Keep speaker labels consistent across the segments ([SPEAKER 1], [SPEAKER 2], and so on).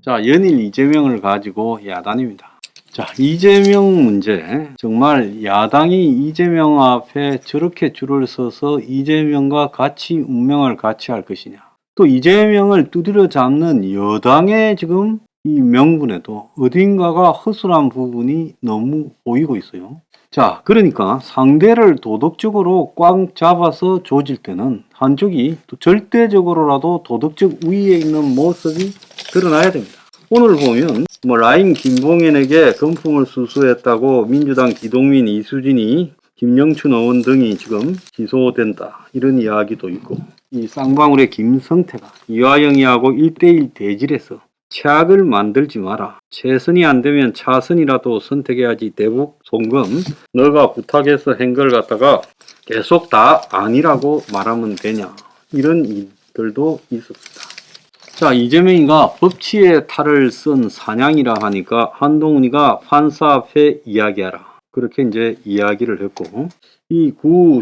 [SPEAKER 1] 자, 연일 이재명을 가지고 야단입니다. 자, 이재명 문제. 정말 야당이 이재명 앞에 저렇게 줄을 서서 이재명과 같이 운명을 같이 할 것이냐. 또 이재명을 두드려 잡는 여당의 지금 이 명분에도 어딘가가 허술한 부분이 너무 보이고 있어요. 자, 그러니까 상대를 도덕적으로 꽉 잡아서 조질 때는 한쪽이 또 절대적으로라도 도덕적 우위에 있는 모습이 드러나야 됩니다. 오늘 보면 라인 김봉현에게 금품을 수수했다고 민주당 기동민 이수진이 김영춘 의원 등이 지금 기소된다, 이런 이야기도 있고, 이 쌍방울의 김성태가 이화영이하고 1대1 대질해서 최악을 만들지 마라, 최선이 안 되면 차선이라도 선택해야지, 대북 송금 너가 부탁해서 한 걸 갖다가 계속 다 아니라고 말하면 되냐, 이런 일들도 있었습니다. 자, 이재명이가 법치에 탈을 쓴 사냥이라 하니까 한동훈이가 판사 앞에 이야기하라, 그렇게 이제 이야기를 했고, 이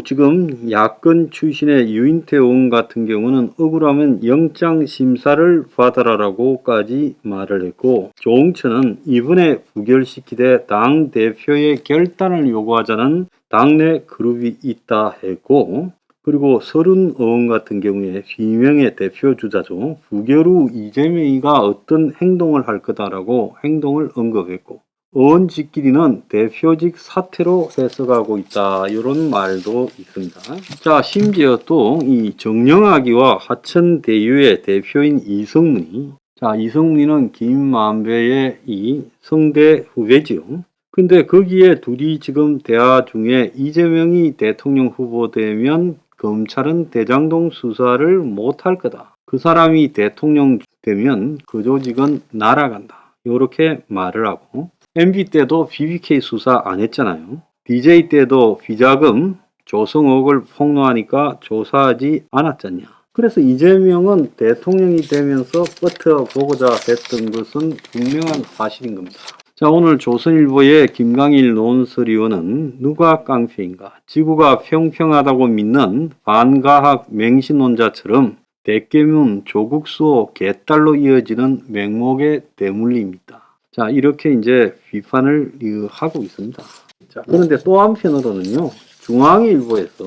[SPEAKER 1] 지금 야권 출신의 유인태 의원 같은 경우는 억울하면 영장 심사를 받아라라고까지 말을 했고, 조홍천은 이번에 부결시키되 당 대표의 결단을 요구하자는 당내 그룹이 있다 했고, 그리고 서른 의원 같은 경우에 비명의 대표 주자죠. 부결 후 이재명이가 어떤 행동을 할 거다라고 행동을 언급했고, 의원직끼리는 대표직 사퇴로 해석하고 있다, 이런 말도 있습니다. 자, 심지어 또 이 정영학이와 하천대유의 대표인 이성문이, 자, 이성문이는 김만배의 이 성대 후배지요. 근데 거기에 둘이 지금 대화 중에 이재명이 대통령 후보 되면 검찰은 대장동 수사를 못할 거다, 그 사람이 대통령 되면 그 조직은 날아간다, 이렇게 말을 하고, MB 때도 BBK 수사 안 했잖아요. DJ 때도 비자금 조성 의혹을 폭로하니까 조사하지 않았잖냐. 그래서 이재명은 대통령이 되면서 버텨보고자 했던 것은 분명한 사실인 겁니다. 자, 오늘 조선일보의 김강일 논설위원은 누가 깡패인가, 지구가 평평하다고 믿는 반과학 맹신론자처럼 대깨문 조국 수호 개딸로 이어지는 맹목의 대물림이다. 자, 이렇게 이제 비판을 하고 있습니다. 자, 그런데 또 한편으로는요, 중앙일보에서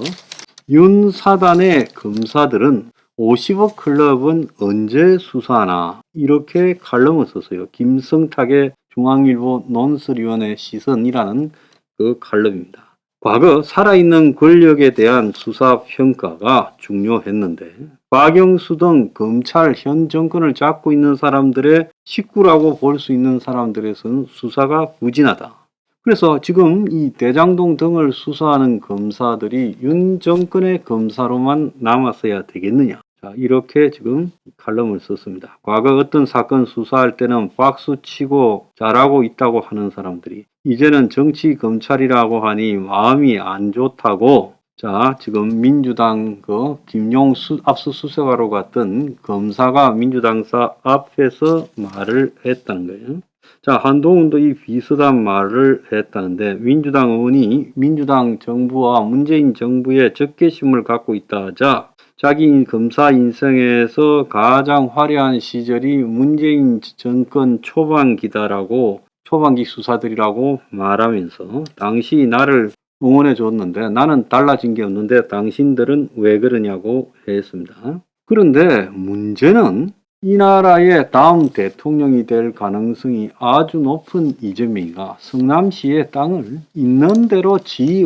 [SPEAKER 1] 윤 사단의 검사들은 50억 클럽은 언제 수사하나, 이렇게 칼럼을 썼어요. 김성탁의 중앙일보 논설위원회 시선이라는 그 칼럼입니다. 과거 살아있는 권력에 대한 수사평가가 중요했는데, 박영수 등 검찰 현 정권을 잡고 있는 사람들의 식구라고 볼 수 있는 사람들에서는 수사가 부진하다. 그래서 지금 이 대장동 등을 수사하는 검사들이 윤 정권의 검사로만 남았어야 되겠느냐. 자, 이렇게 지금 칼럼을 썼습니다. 과거 어떤 사건 수사할 때는 박수치고 잘하고 있다고 하는 사람들이 이제는 정치 검찰이라고 하니 마음이 안 좋다고, 자, 지금 민주당 김용수 압수수색하러 갔던 검사가 민주당사 앞에서 말을 했다는 거예요. 자, 한동훈도 이 비슷한 말을 했다는데, 민주당 의원이 민주당 정부와 문재인 정부의 적개심을 갖고 있다 하자, 자기 검사 인생에서 가장 화려한 시절이 문재인 정권 초반기다라고, 초반기 수사들이라고 말하면서 당시 나를 응원해 줬는데 나는 달라진 게 없는데 당신들은 왜 그러냐고 했습니다. 그런데 문제는 이 나라의 다음 대통령이 될 가능성이 아주 높은 이재명이가 성남시의 땅을 있는 대로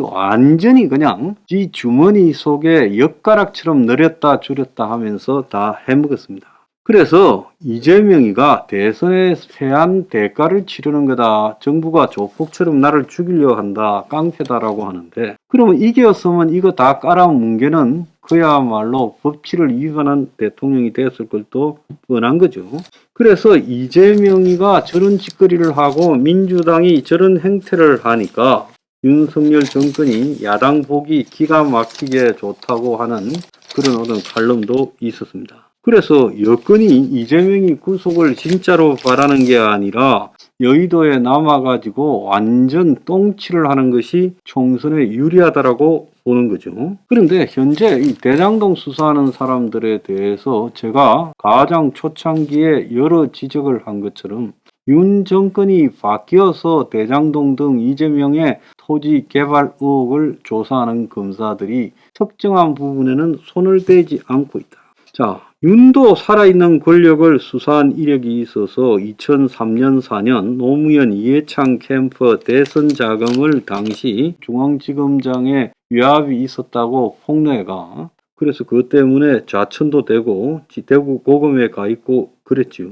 [SPEAKER 1] 완전히 그냥 지 주머니 속에 엿가락처럼 늘였다 줄였다 하면서 다 해먹었습니다. 그래서 이재명이가 대선에 패한 대가를 치르는 거다, 정부가 조폭처럼 나를 죽이려 한다, 깡패다라고 하는데, 그러면 이겼으면 이거 다 깔아뭉개는 그야말로 법치를 위반한 대통령이 됐을 것도 뻔한 거죠. 그래서 이재명이가 저런 짓거리를 하고 민주당이 저런 행태를 하니까 윤석열 정권이 야당 보기 기가 막히게 좋다고 하는 그런 어떤 칼럼도 있었습니다. 그래서 여건이 이재명이 구속을 진짜로 바라는 게 아니라 여의도에 남아가지고 완전 똥칠을 하는 것이 총선에 유리하다라고 보는 거죠. 그런데 현재 이 대장동 수사하는 사람들에 대해서 제가 가장 초창기에 여러 지적을 한 것처럼 윤 정권이 바뀌어서 대장동 등 이재명의 토지 개발 의혹을 조사하는 검사들이 특정한 부분에는 손을 대지 않고 있다. 자, 윤도 살아있는 권력을 수사한 이력이 있어서 2003년 4년 노무현 이해창 캠프 대선 자금을 당시 중앙지검장에 위압이 있었다고 폭로해가 그래서 그것 때문에 좌천도 되고 대구 고검에 가 있고 그랬죠.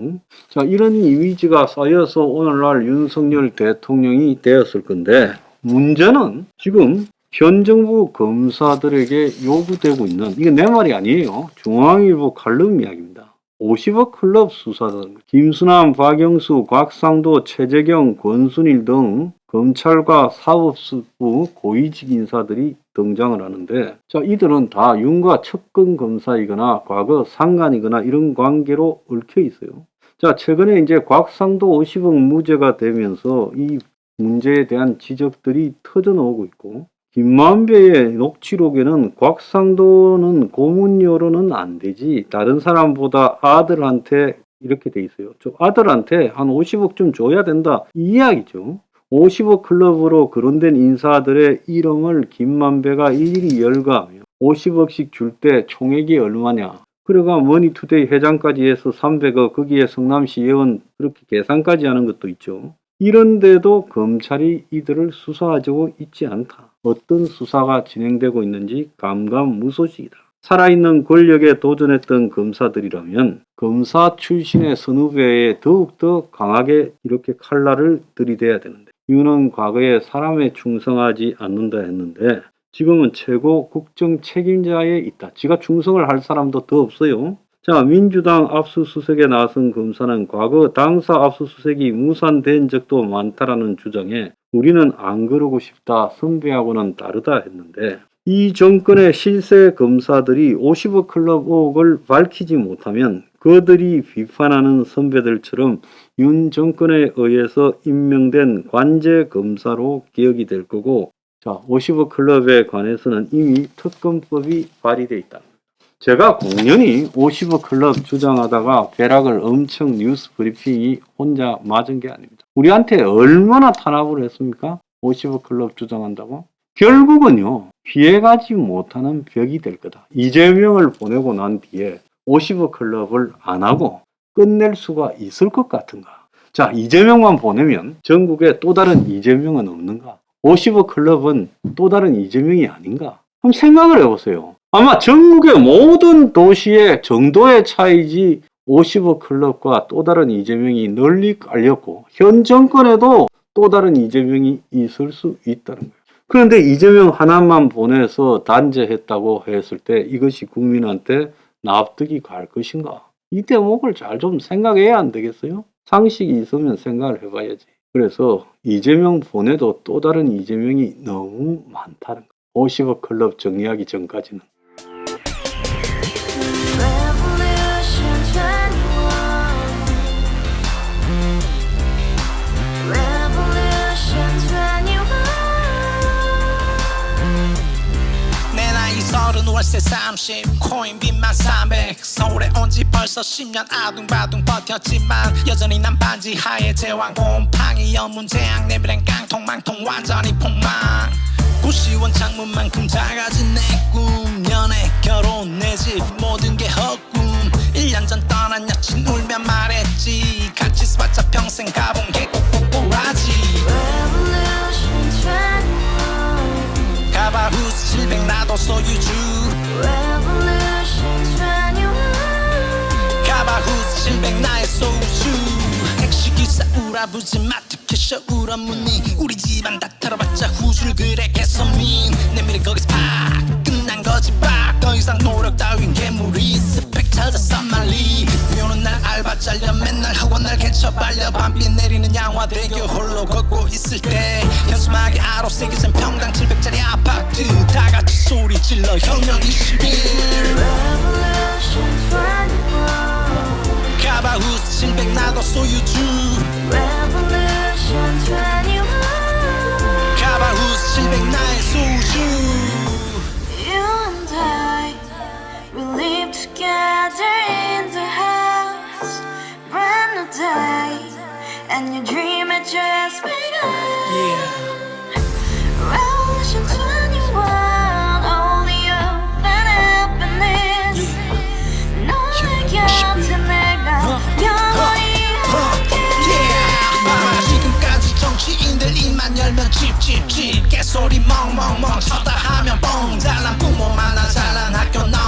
[SPEAKER 1] 자, 이런 이미지가 쌓여서 오늘날 윤석열 대통령이 되었을 건데 문제는 지금 현 정부 검사들에게 요구되고 있는, 이게 내 말이 아니에요. 중앙일보 칼럼 이야기입니다. 50억 클럽 수사단, 김수남, 박영수, 곽상도, 최재경, 권순일 등 검찰과 사법부 고위직 인사들이 등장을 하는데, 자, 이들은 다 윤과 측근 검사이거나 과거 상관이거나 이런 관계로 얽혀 있어요. 자, 최근에 이제 곽상도 50억 무죄가 되면서 이 문제에 대한 지적들이 터져나오고 있고, 김만배의 녹취록에는 곽상도는 고문료로는 안 되지, 다른 사람보다 아들한테 이렇게 돼 있어요. 저 아들한테 한 50억 좀 줘야 된다, 이 이야기죠. 50억 클럽으로 거론된 인사들의 이름을 김만배가 일일이 열거하며 50억씩 줄 때 총액이 얼마냐, 그래가 머니투데이 회장까지 해서 300억, 거기에 성남시 예원 그렇게 계산까지 하는 것도 있죠. 이런데도 검찰이 이들을 수사하고 있지 않다. 어떤 수사가 진행되고 있는지 감감무소식이다. 살아있는 권력에 도전했던 검사들이라면 검사 출신의 선후배에 더욱더 강하게 이렇게 칼날을 들이대야 되는데, 윤은 과거에 사람에 충성하지 않는다 했는데 지금은 최고 국정 책임자에 있다. 지가 충성을 할 사람도 더 없어요. 자, 민주당 압수수색에 나선 검사는 과거 당사 압수수색이 무산된 적도 많다라는 주장에 우리는 안 그러고 싶다, 선배하고는 다르다 했는데, 이 정권의 실세 검사들이 50억 클럽 의혹을 밝히지 못하면 그들이 비판하는 선배들처럼 윤 정권에 의해서 임명된 관제 검사로 기억이 될 거고, 자, 50억 클럽에 관해서는 이미 특검법이 발의되어 있다. 제가 공연히 50억 클럽 주장하다가 벼락을 엄청 뉴스 브리핑이 혼자 맞은 게 아닙니다. 우리한테 얼마나 탄압을 했습니까? 50억 클럽 주장한다고? 결국은요, 피해가지 못하는 벽이 될 거다. 이재명을 보내고 난 뒤에 50억 클럽을 안 하고 끝낼 수가 있을 것 같은가? 자, 이재명만 보내면 전국에 또 다른 이재명은 없는가? 50억 클럽은 또 다른 이재명이 아닌가? 한번 생각을 해보세요. 아마 전국의 모든 도시의 정도의 차이지 50억 클럽과 또 다른 이재명이 널리 깔렸고 현 정권에도 또 다른 이재명이 있을 수 있다는 거예요. 그런데 이재명 하나만 보내서 단죄했다고 했을 때 이것이 국민한테 납득이 갈 것인가? 이 대목을 잘 좀 생각해야 안 되겠어요? 상식이 있으면 생각을 해봐야지. 그래서 이재명 보내도 또 다른 이재명이 너무 많다는 거예요. 50억 클럽 정리하기 전까지는.
[SPEAKER 2] 월세 30 코인빚만 300 서울에 온 지 벌써 10년 아둥바둥 버텼지만 여전히 난 반지 하에 제왕 곰팡이 연문제약 내비랑 깡통망통 완전히 폭망 고시원 창문만큼 작아진 내 꿈 연애 결혼 내 집 모든 게 헛꿈 1년 전 떠난 여친 울며 말했지 같이 살자 평생 가본 게 꼬꼬꼬라지 가바후스 700 나도 소유주 가바후스 700 나의 소유주 택시기사 우라부지 마트 캐셔 울어무니 우리 집안 다 털어봤자 후줄 그래 개선민 내 미래 거기서 팍 끝난 거지 팍더 이상 노력 따윈 괴물이 스펙 찾아서 말리 비오는 날 알바 잘려 맨날 학원 날 개쳐 발려 밤비 내리는 양화대교 홀로 걷고 있을 때 현수막에 아로 새겨진 평당 700짜리 아파트 다같이 소리 질러 혁명 21 가바후스 700 나도 소유주 가바후스 700 나의 소유주
[SPEAKER 3] and your dream had just begun.
[SPEAKER 2] Yeah.
[SPEAKER 3] Revolution 21, only open happiness. 너의 곁에 내가 영원히 함께.
[SPEAKER 2] 지금까지 정치인들 입만 열면 찝찝찝 개소리 멍멍멍 쳤다 하면 뻥 잘난 부모 만나 잘난 학교 나